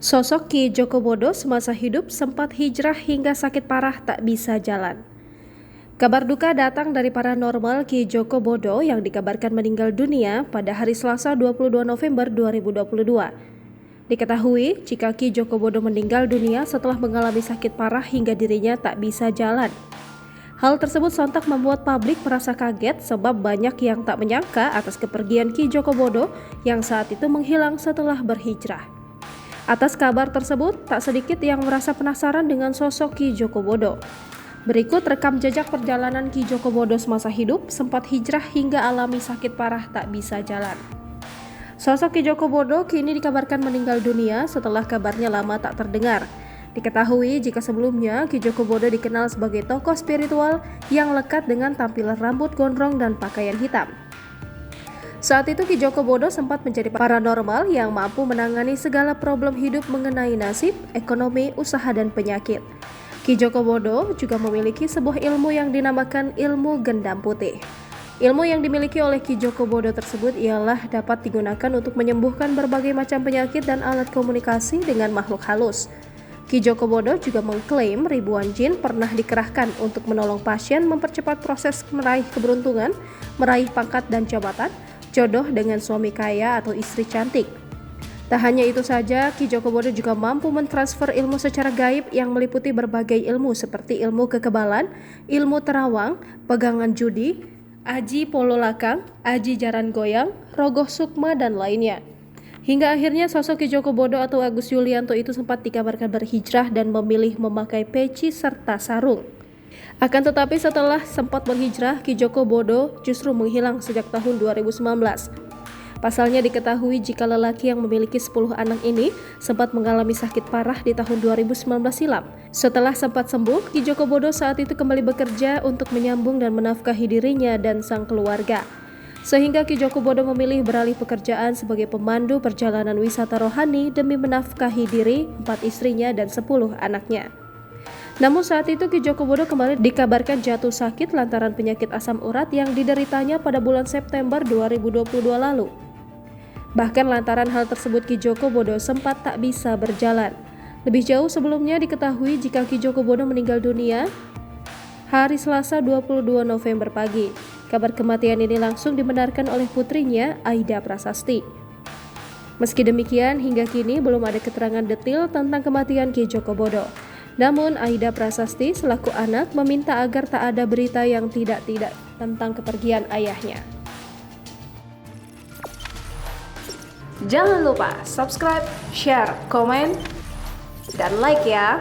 Sosok Ki Joko Bodo semasa hidup sempat hijrah hingga sakit parah tak bisa jalan. Kabar duka datang dari paranormal Ki Joko Bodo yang dikabarkan meninggal dunia pada hari Selasa 22 November 2022. Diketahui jika Ki Joko Bodo meninggal dunia setelah mengalami sakit parah hingga dirinya tak bisa jalan. Hal tersebut sontak membuat publik merasa kaget sebab banyak yang tak menyangka atas kepergian Ki Joko Bodo yang saat itu menghilang setelah berhijrah. Atas kabar tersebut, tak sedikit yang merasa penasaran dengan sosok Ki Joko Bodo. Berikut rekam jejak perjalanan Ki Joko Bodo semasa hidup, sempat hijrah hingga alami sakit parah tak bisa jalan. Sosok Ki Joko Bodo kini dikabarkan meninggal dunia setelah kabarnya lama tak terdengar. Diketahui jika sebelumnya Ki Joko Bodo dikenal sebagai tokoh spiritual yang lekat dengan tampilan rambut gondrong dan pakaian hitam. Saat itu Ki Joko Bodo sempat menjadi paranormal yang mampu menangani segala problem hidup mengenai nasib, ekonomi, usaha, dan penyakit. Ki Joko Bodo juga memiliki sebuah ilmu yang dinamakan ilmu gendam putih. Ilmu yang dimiliki oleh Ki Joko Bodo tersebut ialah dapat digunakan untuk menyembuhkan berbagai macam penyakit dan alat komunikasi dengan makhluk halus. Ki Joko Bodo juga mengklaim ribuan jin pernah dikerahkan untuk menolong pasien mempercepat proses meraih keberuntungan, meraih pangkat dan jabatan, jodoh dengan suami kaya atau istri cantik. Tak hanya itu saja, Ki Joko Bodo juga mampu mentransfer ilmu secara gaib yang meliputi berbagai ilmu seperti ilmu kekebalan, ilmu terawang, pegangan judi, aji polo lakang, aji jaran goyang, rogoh sukma, dan lainnya. Hingga akhirnya sosok Ki Joko Bodo atau Agus Yulianto itu sempat dikabarkan berhijrah dan memilih memakai peci serta sarung. Akan tetapi setelah sempat berhijrah, Ki Joko Bodo justru menghilang sejak tahun 2019. Pasalnya diketahui jika lelaki yang memiliki 10 anak ini sempat mengalami sakit parah di tahun 2019 silam. Setelah sempat sembuh, Ki Joko Bodo saat itu kembali bekerja untuk menyambung dan menafkahi dirinya dan sang keluarga. Sehingga Ki Joko Bodo memilih beralih pekerjaan sebagai pemandu perjalanan wisata rohani demi menafkahi diri, 4 istrinya, dan 10 anaknya. Namun saat itu Ki Joko Bodo kembali dikabarkan jatuh sakit lantaran penyakit asam urat yang dideritanya pada bulan September 2022 lalu. Bahkan lantaran hal tersebut Ki Joko Bodo sempat tak bisa berjalan. Lebih jauh sebelumnya diketahui jika Ki Joko Bodo meninggal dunia hari Selasa 22 November pagi. Kabar kematian ini langsung dibenarkan oleh putrinya Aida Prasasti. Meski demikian, hingga kini belum ada keterangan detail tentang kematian Ki Joko Bodo. Namun Aida Prasasti selaku anak meminta agar tak ada berita yang tidak tentang kepergian ayahnya. Jangan lupa subscribe, share, komen, dan like ya.